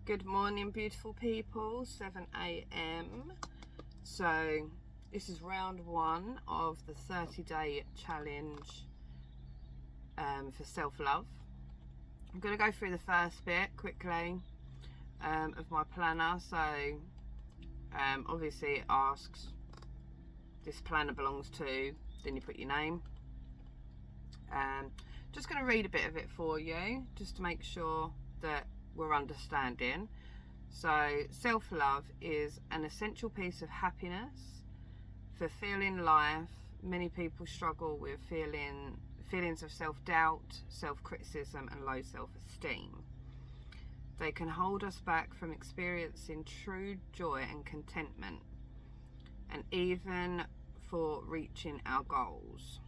Good morning, beautiful people. 7 a.m. So this is round one of the 30-day challenge for self-love. I'm going to go through the first bit quickly of my planner. So obviously it asks, this planner belongs to, then you put your name. Just going to read a bit of it for you, just to make sure that we're understanding. So self-love is an essential piece of happiness, fulfilling life. Many people struggle with feelings of self-doubt, self-criticism and low self-esteem. They can hold us back from experiencing true joy and contentment, and even for reaching our goals.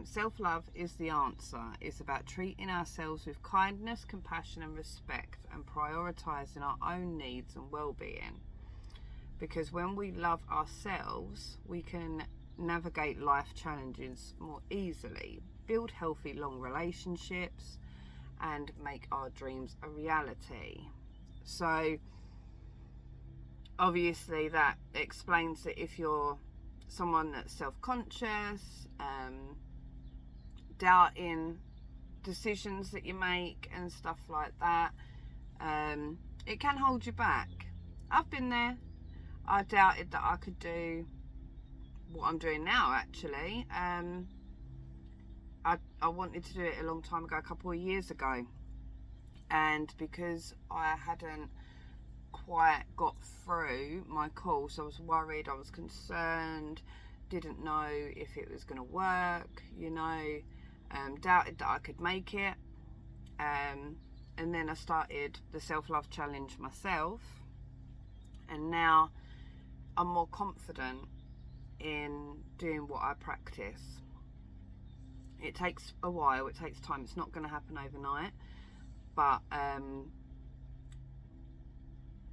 Self-love is the answer. It's about treating ourselves with kindness, compassion and respect, and prioritising our own needs and well-being. Because when we love ourselves, we can navigate life challenges more easily, build healthy long relationships, and make our dreams a reality. So obviously that explains that if you're someone that's self-conscious, doubting decisions that you make and stuff like that, it can hold you back. I've been there. I doubted that I could do what I'm doing now, actually. I wanted to do it a long time ago, a couple of years ago, and because I hadn't quite got through my course, I was worried, I was concerned, didn't know if it was going to work, doubted that I could make it, and then I started the self-love challenge myself, and now I'm more confident in doing what I practice. It takes a while, it takes time, it's not going to happen overnight, but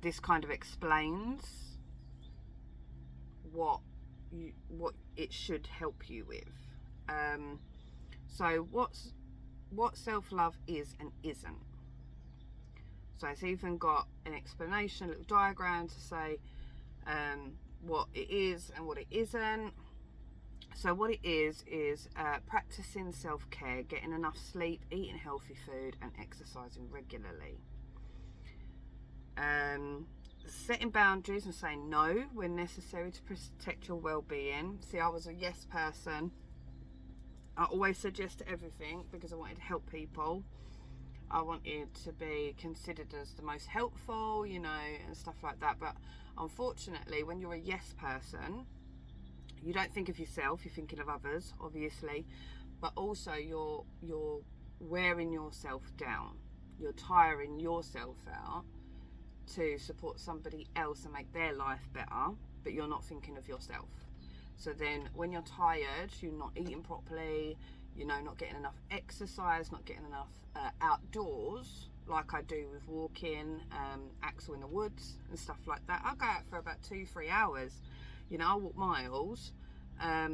this kind of explains what it should help you with. So what self-love is and isn't. So it's even got an explanation, a little diagram to say what it is and what it isn't. So what it is practicing self-care, getting enough sleep, eating healthy food and exercising regularly. Setting boundaries and saying no when necessary to protect your well-being. See, I was a yes person. I always said yes to everything because I wanted to help people. I wanted to be considered as the most helpful, and stuff like that. But unfortunately, when you're a yes person, you don't think of yourself, you're thinking of others, obviously, but also you're wearing yourself down. You're tiring yourself out to support somebody else and make their life better, but you're not thinking of yourself. So then when you're tired, you're not eating properly, not getting enough exercise, not getting enough outdoors, like I do with walking, Axel in the woods and stuff like that. I go out for about 2-3 hours. I walk miles. I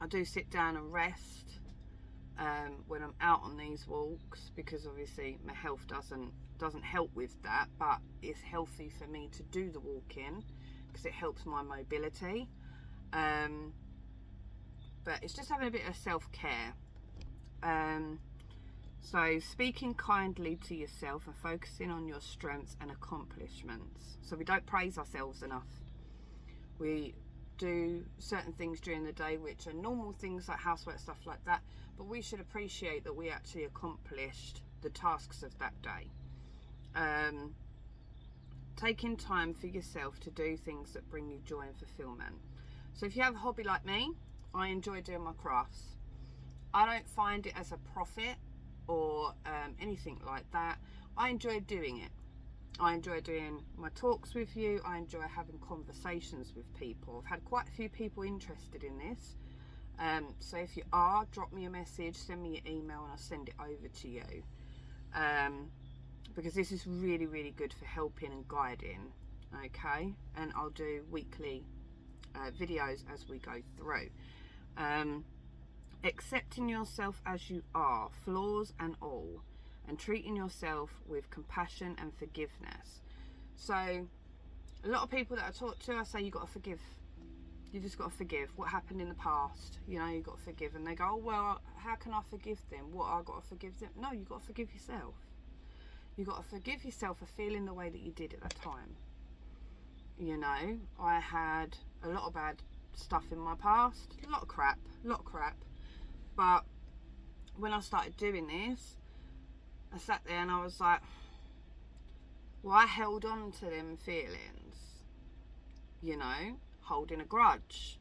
do sit down and rest when I'm out on these walks, because obviously my health doesn't help with that, but it's healthy for me to do the walking because it helps my mobility. But it's just having a bit of self-care. So speaking kindly to yourself and focusing on your strengths and accomplishments. So we don't praise ourselves enough. We do certain things during the day which are normal things like housework, stuff like that, but we should appreciate that we actually accomplished the tasks of that day. Taking time for yourself to do things that bring you joy and fulfillment. So if you have a hobby like me, I enjoy doing my crafts. I don't find it as a profit or anything like that. I enjoy doing it. I enjoy doing my talks with you. I enjoy having conversations with people. I've had quite a few people interested in this. So if you are, drop me a message, send me your email and I'll send it over to you. Because this is really, really good for helping and guiding. Okay, and I'll do weekly videos as we go through. Accepting yourself as you are, flaws and all. and treating yourself with compassion and forgiveness. So a lot of people that I talk to, I say you got to forgive. You just got to forgive what happened in the past. You know, you got to forgive. And they go, oh, well, how can I forgive them? What, I got to forgive them? No, you got to forgive yourself. You got to forgive yourself for feeling the way that you did at that time. You know, I had a lot of bad stuff in my past, a lot of crap. But when I started doing this, I sat there and I was like, well, I held on to them feelings, you know, holding a grudge.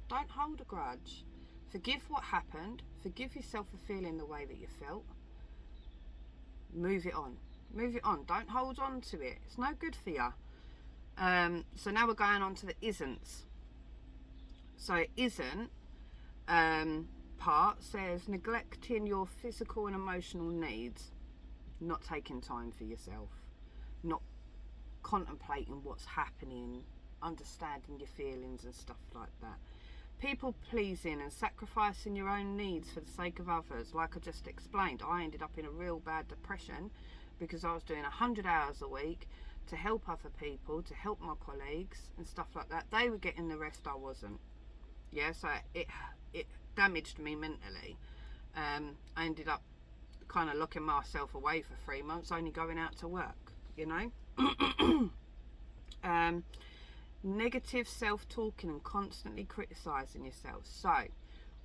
Don't hold a grudge. Forgive what happened. Forgive yourself for feeling the way that you felt. Move it on. Move it on. Don't hold on to it. It's no good for you. So now we're going on to the isn'ts. So it isn't part says neglecting your physical and emotional needs, not taking time for yourself, not contemplating what's happening, understanding your feelings and stuff like that. People pleasing and sacrificing your own needs for the sake of others. Like I just explained, I ended up in a real bad depression because I was doing 100 hours a week to help other people, to help my colleagues and stuff like that. They were getting the rest, I wasn't. Yeah, so it damaged me mentally. I ended up kind of locking myself away for 3 months, only going out to work, you know. Negative self-talking and constantly criticising yourself. So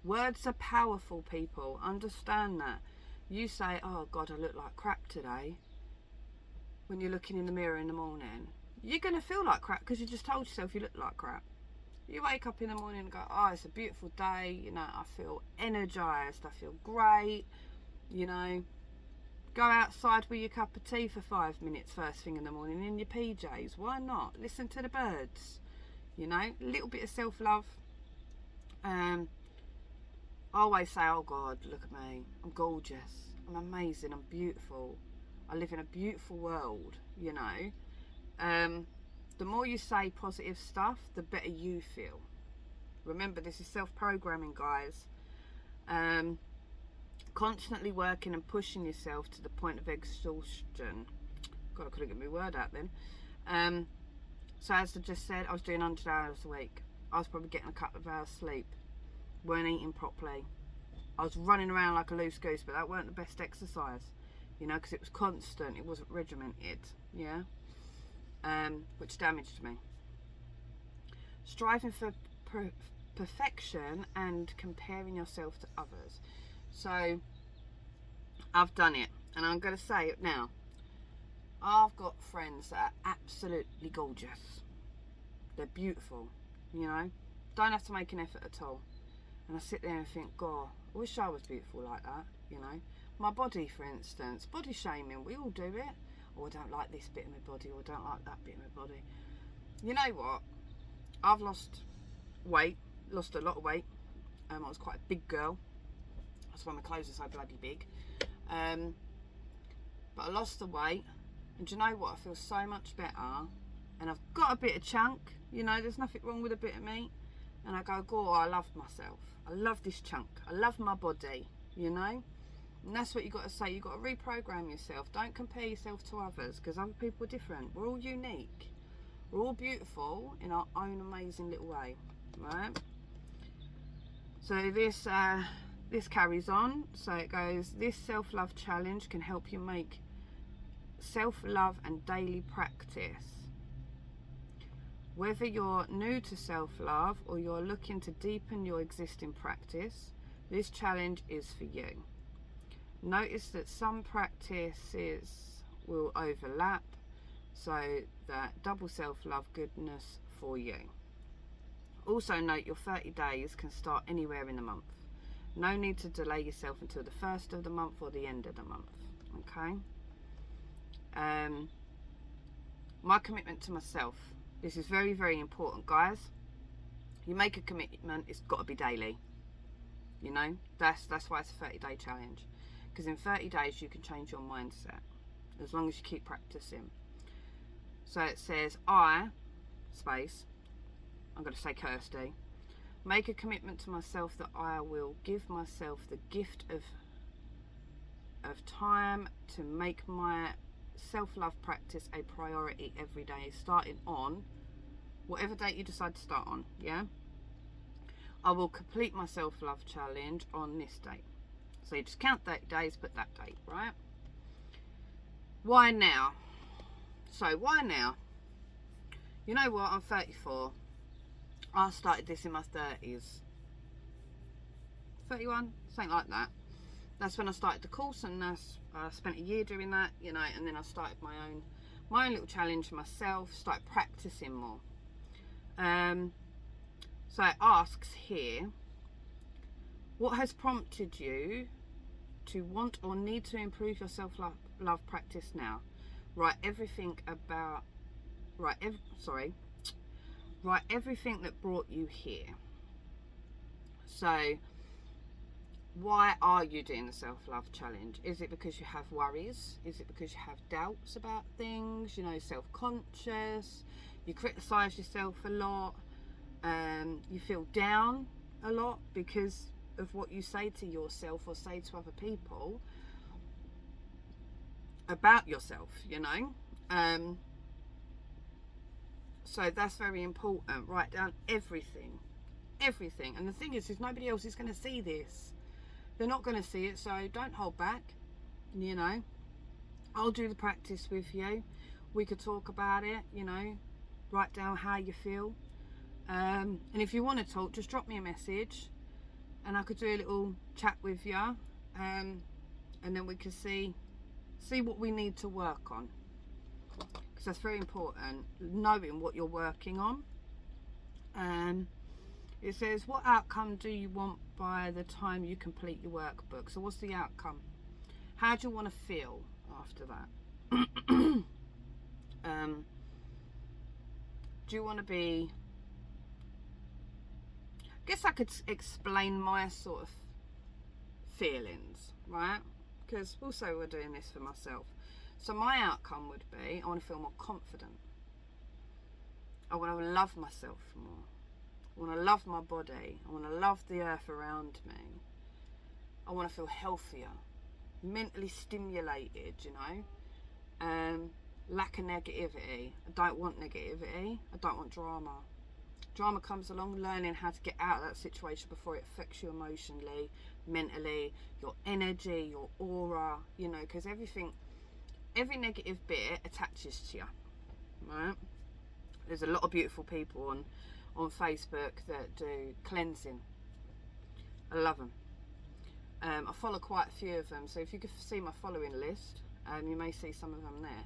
words are powerful, people. Understand that. You say, oh God, I look like crap today. When you're looking in the mirror in the morning, you're going to feel like crap because you just told yourself you look like crap. You wake up in the morning and go, oh, it's a beautiful day, you know, I feel energised, I feel great, you know. Go outside with your cup of tea for 5 minutes first thing in the morning in your PJs. Why not? Listen to the birds, you know, a little bit of self-love. I always say, oh God, look at me, I'm gorgeous, I'm amazing, I'm beautiful, I live in a beautiful world, you know. The more you say positive stuff, the better you feel. Remember, this is self-programming, guys. Constantly working and pushing yourself to the point of exhaustion. God, I couldn't get my word out then. So as I just said, I was doing 100 hours a week. I was probably getting a couple of hours sleep. Weren't eating properly. I was running around like a loose goose, but that weren't the best exercise, you know, because it was constant. It wasn't regimented, yeah. Which damaged me. Striving for perfection and comparing yourself to others. So I've done it, and I'm going to say it now. I've got friends that are absolutely gorgeous. They're beautiful, you know. Don't have to make an effort at all. And I sit there and think, God, I wish I was beautiful like that, you know. My body, for instance, body shaming, we all do it. Oh, I don't like this bit of my body, or I don't like that bit of my body. You know what? I've lost weight, lost a lot of weight. I was quite a big girl. That's why my clothes are so bloody big. But I lost the weight, and do you know what? I feel so much better, and I've got a bit of chunk. You know, there's nothing wrong with a bit of meat. And I go, God, I love myself. I love this chunk. I love my body. You know. And that's what you got to say. You got to reprogram yourself. Don't compare yourself to others, because other people are different. We're all unique. We're all beautiful in our own amazing little way, right? So this carries on. So it goes, this self-love challenge can help you make self-love and daily practice. Whether you're new to self-love or you're looking to deepen your existing practice, this challenge is for you. Notice that some practices will overlap, so that double self-love goodness for you. Also note your 30 days can start anywhere in the month. No need to delay yourself until the first of the month or the end of the month, okay? My commitment to myself. This is very, very important, guys. You make a commitment, it's got to be daily. You know, that's why it's a 30-day challenge. Because in 30 days you can change your mindset, as long as you keep practicing. So it says, I'm going to say Kirsty, make a commitment to myself that I will give myself the gift of of time to make my self-love practice a priority every day, starting on whatever date you decide to start on. Yeah, I will complete my self-love challenge on this date. So you just count 30 days, put that date, right? Why now? So why now? You know what, I'm 34. I started this in my 30s. 31, something like that. That's when I started the course, and I spent a year doing that, you know, and then I started my own little challenge for myself, started practicing more. So it asks here, what has prompted you to want or need to improve your self-love practice now? Write everything that brought you here. So why are you doing the self-love challenge? Is it because you have worries? Is it because you have doubts about things? You know, self-conscious, you criticize yourself a lot, you feel down a lot because of what you say to yourself or say to other people about yourself, you know. So that's very important. Write down everything. And the thing is nobody else is going to see this. They're not going to see it, so don't hold back, you know. I'll do the practice with you. We could talk about it, you know. Write down how you feel. And if you want to talk, just drop me a message and I could do a little chat with you. And then we can see what we need to work on. Because that's very important, knowing what you're working on. It says, what outcome do you want by the time you complete your workbook? So what's the outcome? How do you want to feel after that? Do you want to be... I guess I could explain my sort of feelings, right? Because also we're doing this for myself. So my outcome would be, I want to feel more confident. I want to love myself more. I want to love my body. I want to love the earth around me. I want to feel healthier, mentally stimulated, you know. Lack of negativity. I don't want negativity. I don't want drama. Drama comes along, learning how to get out of that situation before it affects you emotionally, mentally, your energy, your aura, you know, because every negative bit attaches to you, right? There's a lot of beautiful people on Facebook that do cleansing. I love them. I follow quite a few of them, so if you could see my following list, you may see some of them there.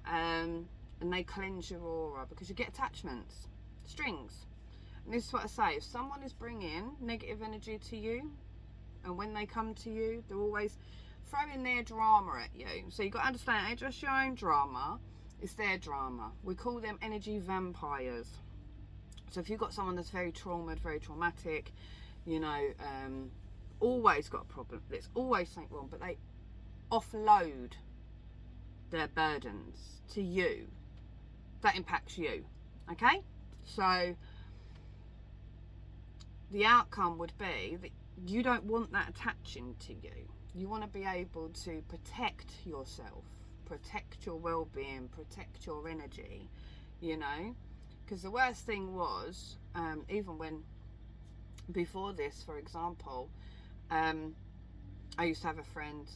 And they cleanse your aura, because you get attachments, strings. And this is what I say, if someone is bringing negative energy to you, and when they come to you, they're always throwing their drama at you. So you've got to understand, it ain't just your own drama, it's their drama. We call them energy vampires. So if you've got someone that's very traumatic, you know, always got a problem, there's always something wrong, but they offload their burdens to you, that impacts you, okay? So the outcome would be that you don't want that attaching to you. You want to be able to protect yourself, protect your well-being, protect your energy, you know. Because the worst thing was, even when, before this, for example, I used to have a friend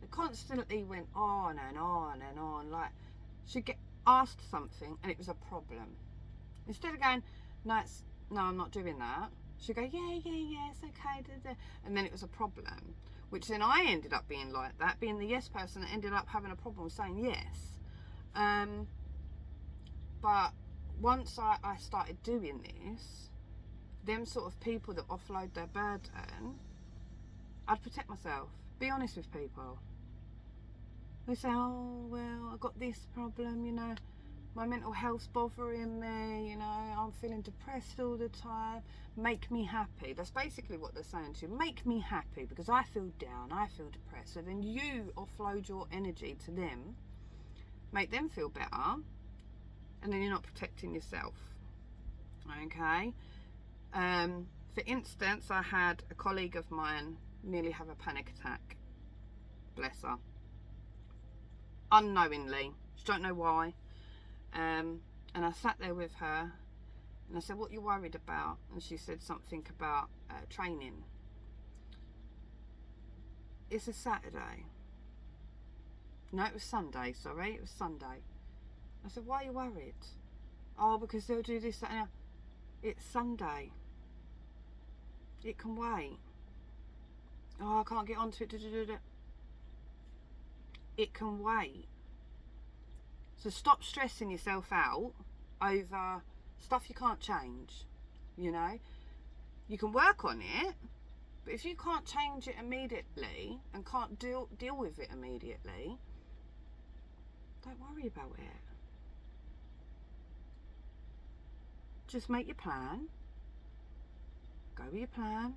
that constantly went on and on and on. Like, she'd get asked something and it was a problem. Instead of going, no, I'm not doing that, she'd go, yeah, it's okay. And then it was a problem. Which then I ended up being like that, being the yes person that ended up having a problem with saying yes. But once I started doing this, them sort of people that offload their burden, I'd protect myself, be honest with people. They say, oh, well, I got this problem, you know, my mental health's bothering me, you know, I'm feeling depressed all the time, make me happy. That's basically what they're saying to you, make me happy, because I feel down, I feel depressed. So then you offload your energy to them, make them feel better, and then you're not protecting yourself, okay? For instance, I had a colleague of mine nearly have a panic attack bless her. Unknowingly. She don't know why. And I sat there with her and I said, what are you worried about? And she said something about training. It's a Saturday. No, it was Sunday, sorry. It was Sunday. I said, why are you worried? Oh, because they'll do this, that, and that. It's Sunday. It can wait. Oh, I can't get onto it. It can wait. So stop stressing yourself out over stuff you can't change. You know, you can work on it, but if you can't change it immediately and can't deal with it immediately, don't worry about it. Just make your plan. Go with your plan.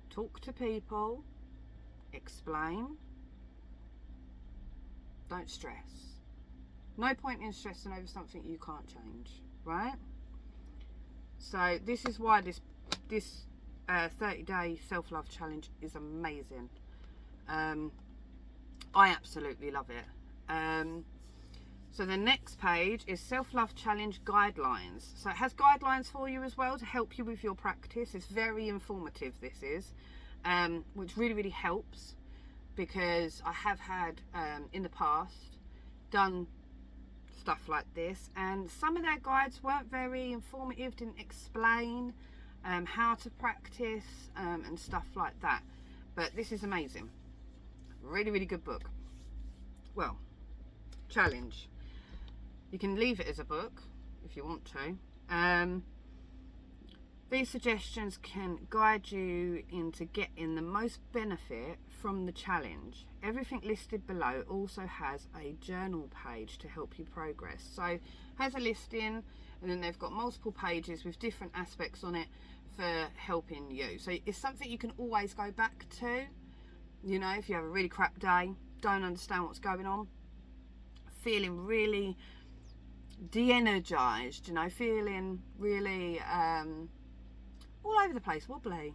Talk to people. Explain. Don't stress. No point in stressing over something you can't change, right? So this is why this 30-day self-love challenge is amazing. I absolutely love it. So the next page is self-love challenge guidelines. So it has guidelines for you as well to help you with your practice. It's very informative, this is, which really, really helps, because I have had in the past done stuff like this, and some of their guides weren't very informative, didn't explain how to practice and stuff like that. But this is amazing. Really, really good book. Well, challenge. You can leave it as a book if you want to. These suggestions can guide you into getting the most benefit from the challenge. Everything listed below also has a journal page to help you progress. So it has a listing, and then they've got multiple pages with different aspects on it for helping you. So it's something you can always go back to. You know, if you have a really crap day, don't understand what's going on, feeling really de-energized, you know, feeling really all over the place, wobbly,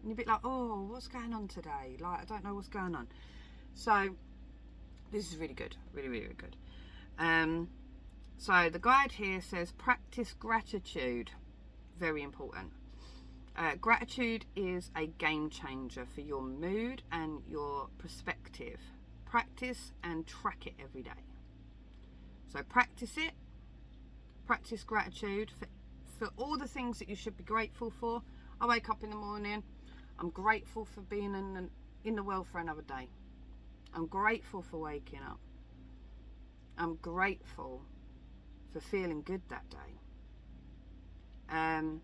and you're a bit like, oh, what's going on today? Like, I don't know what's going on. So this is really good, really, really good. So the guide here says practice gratitude. Very important. Gratitude is a game changer for your mood and your perspective. Practice and track it every day. So practice it. Practice gratitude for all the things that you should be grateful for. I wake up in the morning, I'm grateful for being in the world for another day. I'm grateful for waking up. I'm grateful for feeling good that day. I'm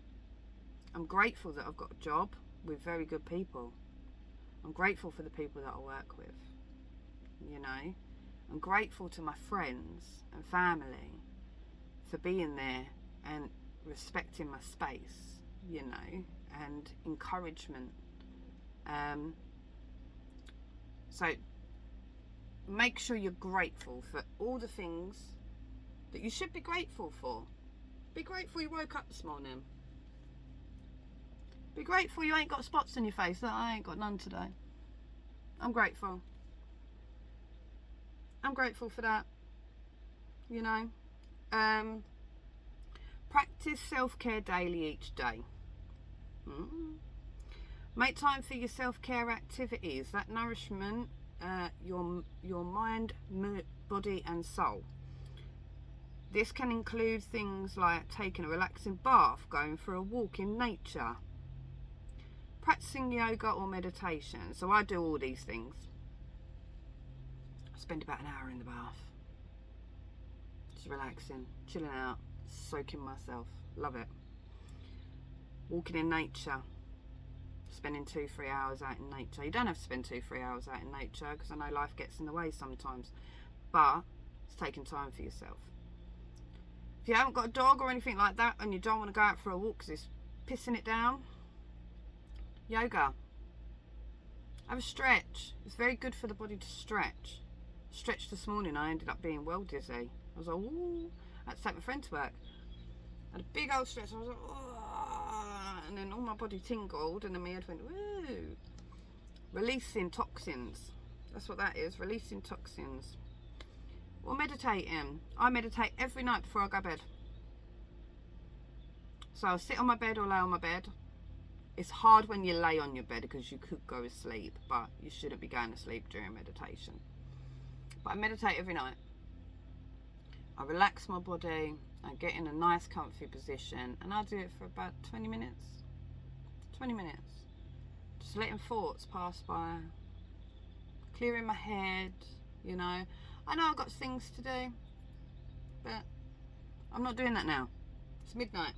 grateful that I've got a job with very good people. I'm grateful for the people that I work with. You know, I'm grateful to my friends and family for being there and respecting my space, you know, and encouragement. So make sure you're grateful for all the things that you should be grateful for. Be grateful you woke up this morning. Be grateful you ain't got spots on your face. That I ain't got none today. I'm grateful. I'm grateful for that. You know. Practice self-care daily each day. Make time for your self-care activities that nourishment your mind, body and soul. This can include things like taking a relaxing bath, going for a walk in nature, practicing yoga or meditation. So I do all these things. I spend about an hour in the bath, just relaxing, chilling out, soaking myself. Love it. Walking in nature, spending 2-3 hours out in nature. You don't have to spend 2-3 hours out in nature, because I know life gets in the way sometimes, but it's taking time for yourself. If you haven't got a dog or anything like that and you don't want to go out for a walk because it's pissing it down, yoga. Have a stretch. It's very good for the body to stretch. Stretched this morning, I ended up being well dizzy. I was like, ooh. I had to take my friend to work. I had a big old stretch. I was like, oh, and then all my body tingled, and then my head went, woo. Releasing toxins. That's what that is, releasing toxins. Or meditating. I meditate every night before I go to bed. So I'll sit on my bed or lay on my bed. It's hard when you lay on your bed because you could go to sleep, but you shouldn't be going to sleep during meditation. But I meditate every night. I relax my body, I get in a nice comfy position, and I do it for about 20 minutes. 20 minutes. Just letting thoughts pass by. Clearing my head, you know. I know I've got things to do, but I'm not doing that now. It's midnight.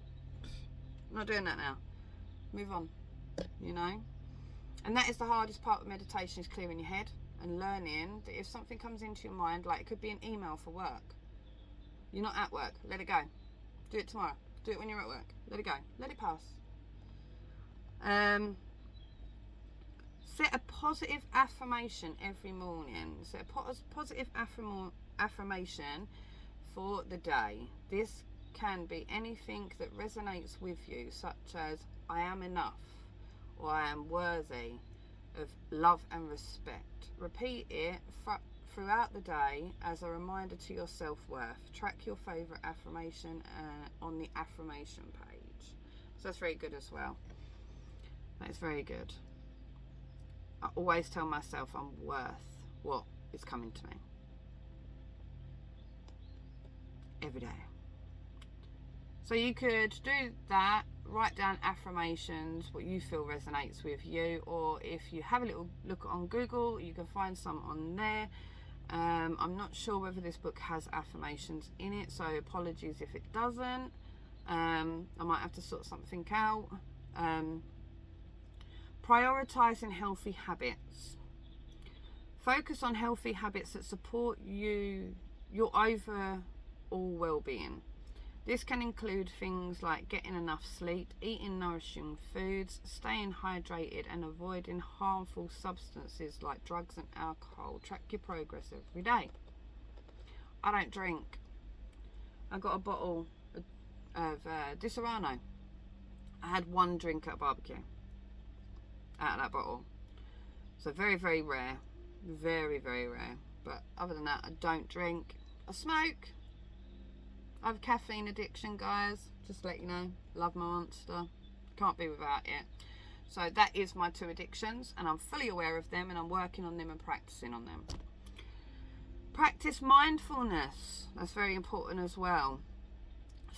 I'm not doing that now. Move on, you know. And that is the hardest part of meditation, is clearing your head and learning that if something comes into your mind, like it could be an email for work. You're not at work, let it go. Do it tomorrow. Do it when you're at work. Let it go. Let it pass. Set a positive affirmation every morning. Set a positive affirmation for the day. This can be anything that resonates with you, such as I am enough, or I am worthy of love and respect. Repeat it throughout the day as a reminder to your self-worth. Track your favourite affirmation on the affirmation page. So that's very good as well. That's very good. I always tell myself I'm worth what is coming to me. Every day. So you could do that, write down affirmations, what you feel resonates with you, or if you have a little look on Google, you can find some on there. I'm not sure whether this book has affirmations in it, so apologies if it doesn't. I might have to sort something out. Prioritizing healthy habits. Focus on healthy habits that support your overall well-being. This can include things like getting enough sleep, eating nourishing foods, staying hydrated, and avoiding harmful substances like drugs and alcohol. Track your progress every day. I don't drink. I got a bottle of Disaronno. I had one drink at a barbecue out of that bottle. So very, very rare. Very, very rare. But other than that, I don't drink. I smoke. I have caffeine addiction, guys. Just to let you know. Love my Monster. Can't be without it. So that is my two addictions, and I'm fully aware of them, and I'm working on them and practicing on them. Practice mindfulness. That's very important as well.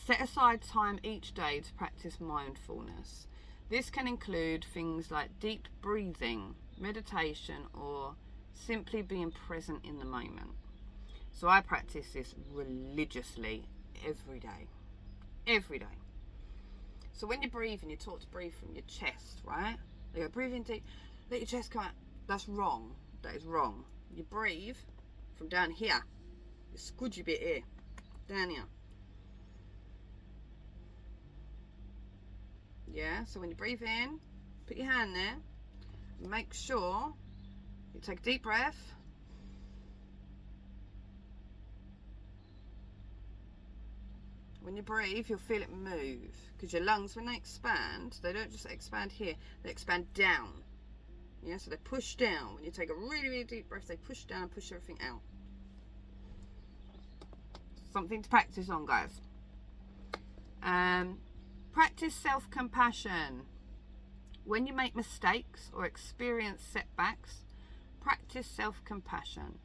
Set aside time each day to practice mindfulness. This can include things like deep breathing, meditation, or simply being present in the moment. So I practice this religiously every day. Every day. So when you're breathing, you're taught to breathe from your chest, right? You go, breathe in deep, let your chest come out. That's wrong. That is wrong. You breathe from down here. This squidgy bit here. Down here. Yeah, so when you breathe in, put your hand there. Make sure you take a deep breath. When you breathe, you'll feel it move, because your lungs, when they expand, they don't just expand here, they expand down. Yeah, so they push down. When you take a really, really deep breath, they push down and push everything out. Something to practice on, guys. Practice self-compassion. When you make mistakes or experience setbacks, practice self-compassion.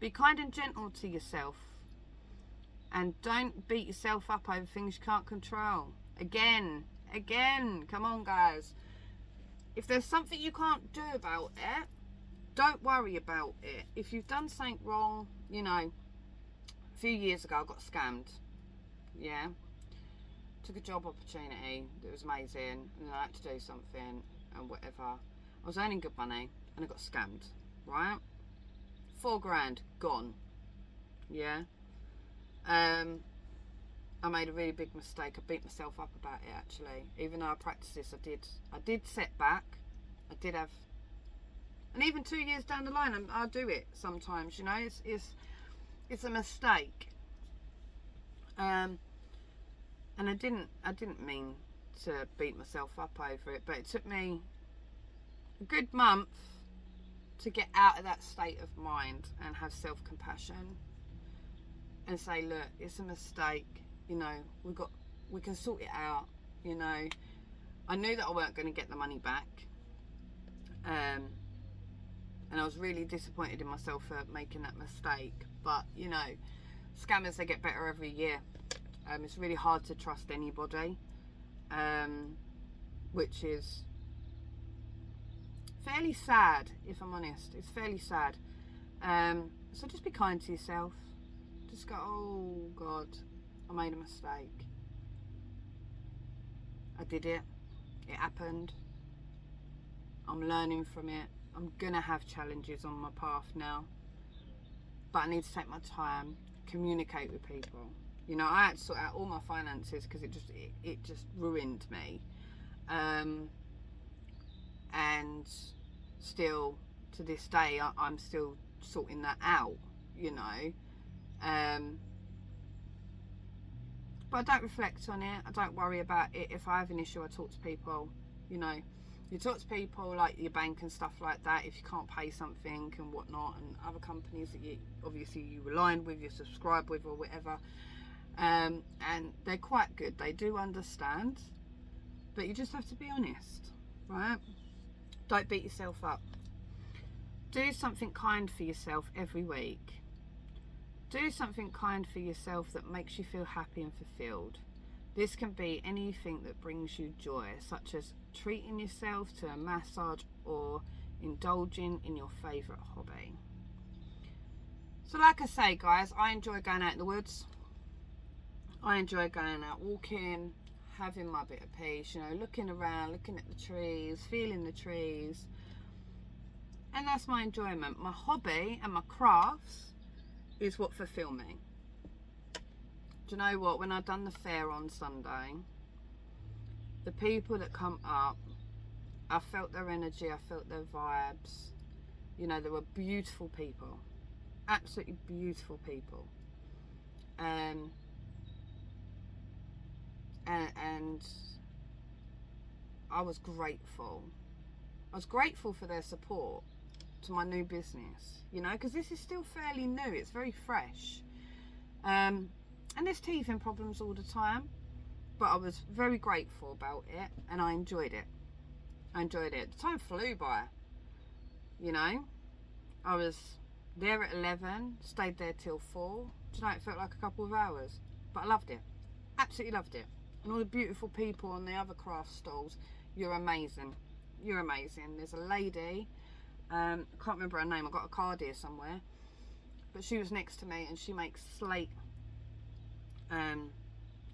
Be kind and gentle to yourself. And don't beat yourself up over things you can't control. Again, come on, guys. If there's something you can't do about it, don't worry about it. If you've done something wrong, you know, a few years ago I got scammed. Yeah. Took a job opportunity that was amazing, and I had to do something and whatever. I was earning good money and I got scammed, right? 4 grand gone. Yeah. I made a really big mistake. I beat myself up about it, actually. Even though I practiced this, I did set back. I did have, and even 2 years down the line, I'll do it sometimes. You know, it's a mistake. And I didn't mean to beat myself up over it, but it took me a good month to get out of that state of mind and have self-compassion and say, look, it's a mistake, you know, we can sort it out, you know. I knew that I weren't going to get the money back, and I was really disappointed in myself for making that mistake. But you know, scammers, they get better every year. It's really hard to trust anybody, which is fairly sad, if I'm honest. It's fairly sad. So just be kind to yourself. Just go, oh God, I made a mistake. I did it. It happened. I'm learning from it. I'm gonna have challenges on my path now, but I need to take my time, communicate with people. You know, I had to sort out all my finances because it just ruined me, and still to this day I'm still sorting that out. You know, but I don't reflect on it. I don't worry about it. If I have an issue, I talk to people. You know, you talk to people like your bank and stuff like that if you can't pay something and whatnot, and other companies that you align with, you subscribe with or whatever, and they're quite good. They do understand, but you just have to be honest, right? Don't beat yourself up. Do something kind for yourself every week. Do something kind for yourself that makes you feel happy and fulfilled. This can be anything that brings you joy, such as treating yourself to a massage or indulging in your favourite hobby. So like I say, guys, I enjoy going out in the woods. I enjoy going out walking, having my bit of peace, you know, looking around, looking at the trees, feeling the trees. And that's my enjoyment. My hobby and my crafts is what fulfill me. Do you know what? When I've done the fair on Sunday, the people that come up, I felt their energy, I felt their vibes. You know, they were beautiful people. Absolutely beautiful people. And I was grateful. I was grateful for their support to my new business, you know, because this is still fairly new. It's very fresh. And there's teething problems all the time, but I was very grateful about it and I enjoyed it. The time flew by, you know. I was there at 11, stayed there till 4. Do you know, it felt like a couple of hours, but I loved it. Absolutely loved it. And all the beautiful people on the other craft stalls, you're amazing. You're amazing. There's a lady, I can't remember her name, I've got a card here somewhere, but she was next to me and she makes slate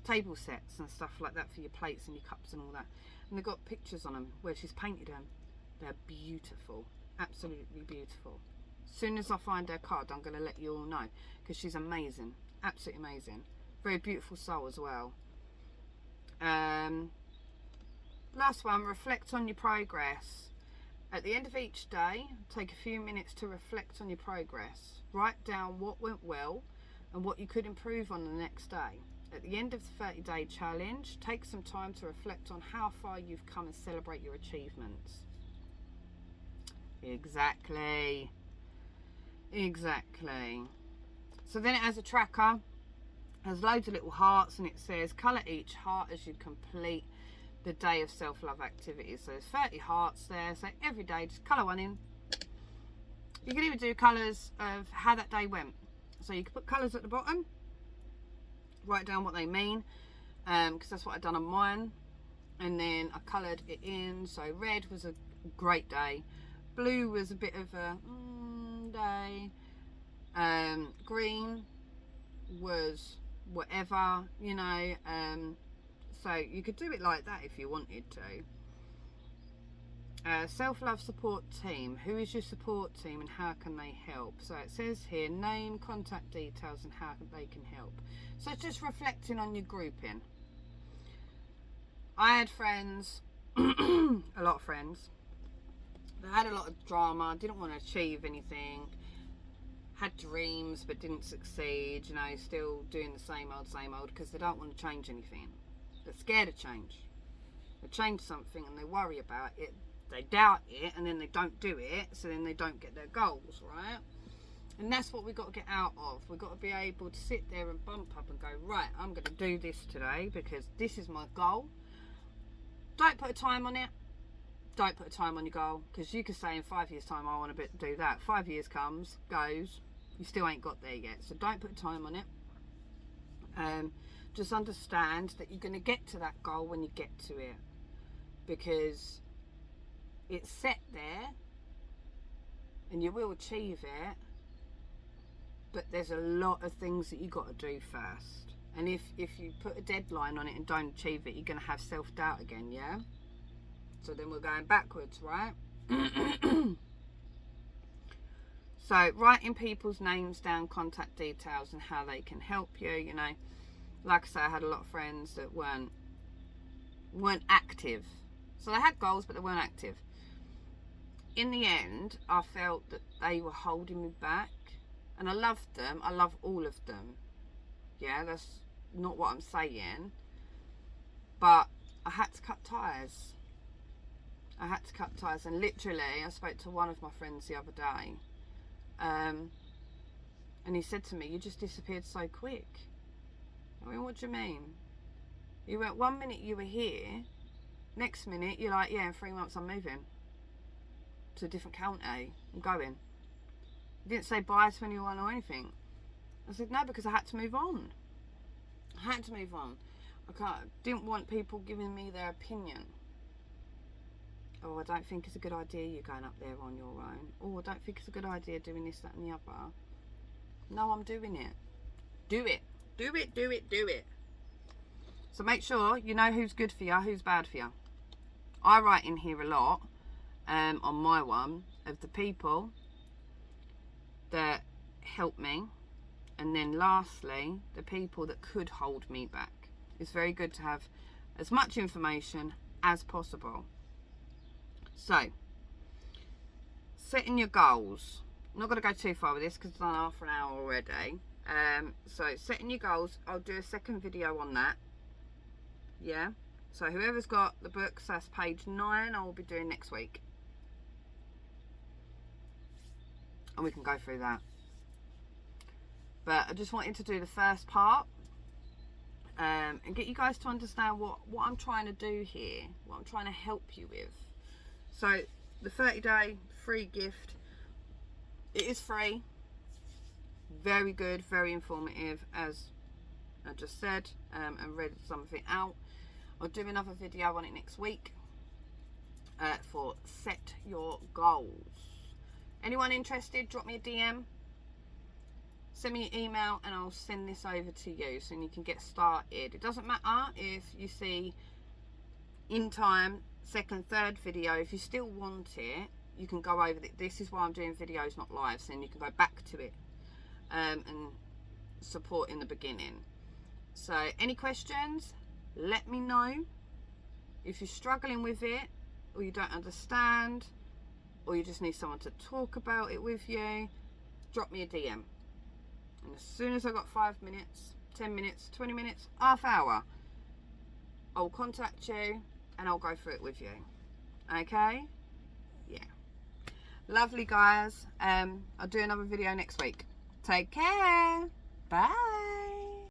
table sets and stuff like that for your plates and your cups and all that, and they've got pictures on them where she's painted them. They're beautiful, absolutely beautiful. As soon as I find her card, I'm going to let you all know, because she's amazing, absolutely amazing. Very beautiful soul as well. Last one, reflect on your progress. At the end of each day, take a few minutes to reflect on your progress. Write down what went well and what you could improve on the next day. At the end of the 30-day challenge, take some time to reflect on how far you've come and celebrate your achievements. Exactly. So then it has a tracker, has loads of little hearts, and it says colour each heart as you complete the day of self-love activities. So there's 30 hearts there, so every day just colour one in. You can even do colours of how that day went. So you can put colours at the bottom, write down what they mean, because that's what I've done on mine, and then I coloured it in. So red was a great day, blue was a bit of a day, green was whatever, you know. So you could do it like that if you wanted to. Self-love support team. Who is your support team and how can they help? So it says here, name, contact details and how they can help. So it's just reflecting on your grouping. I had friends, a lot of friends, that had a lot of drama, didn't want to achieve anything, had dreams but didn't succeed, you know, still doing the same old, because they don't want to change anything. They're scared of change. They change something and they worry about it They doubt it, and then they don't do it, so then they don't get their goals, right? And that's what we've got to get out of. We've got to be able to sit there and bump up and go, right, I'm going to do this today because this is my goal. Don't put a time on it. Don't put a time on your goal, because you could say in 5 years' time, I want to do that. 5 years goes, you still ain't got there yet. So don't put a time on it. Just understand that you're going to get to that goal when you get to it, because it's set there and you will achieve it, but there's a lot of things that you got to do first. And if you put a deadline on it and don't achieve it, you're going to have self-doubt again, yeah? So then we're going backwards, right? So writing people's names down, contact details, and how they can help you. You know, like I say, I had a lot of friends that weren't active. So they had goals, but they weren't active. In the end, I felt that they were holding me back, and I loved them. I love all of them. Yeah, that's not what I'm saying. But I had to cut ties. And literally, I spoke to one of my friends the other day, and he said to me, "You just disappeared so quick." I mean, what do you mean? You went 1 minute you were here, next minute you're like, yeah, in 3 months I'm moving to a different county. I'm going. You didn't say bye to anyone or anything. I said, no, because I had to move on. I didn't want people giving me their opinion. Oh, I don't think it's a good idea you going up there on your own. Oh, I don't think it's a good idea doing this, that and the other. No, I'm doing it. Do it. Do it. So make sure you know who's good for you, who's bad for you. I write in here a lot, on my one, of the people that help me, and then lastly, the people that could hold me back. It's very good to have as much information as possible. So, setting your goals. I'm not going to go too far with this because it's done half an hour already. So, setting your goals, I'll do a second video on that. Yeah. So, whoever's got the books, that's page 9, I will be doing next week. And we can go through that. But I just wanted to do the first part. And get you guys to understand what I'm trying to do here. What I'm trying to help you with. So, the 30-day free gift, it is free. Very good, very informative, as I just said, and read something out. I'll do another video on it next week for set your goals. Anyone interested, drop me a DM. Send me an email and I'll send this over to you so you can get started. It doesn't matter if you see in time, second, third video. If you still want it, you can go over it. This is why I'm doing videos, not live, so then you can go back to it and support in the beginning. So any questions, let me know. If you're struggling with it, or you don't understand, or you just need someone to talk about it with you, drop me a DM. And as soon as I got 5 minutes, 10 minutes, 20 minutes, half hour, I'll contact you and I'll go through it with you. Okay? Yeah. Lovely, guys. I'll do another video next week. Take care. Bye.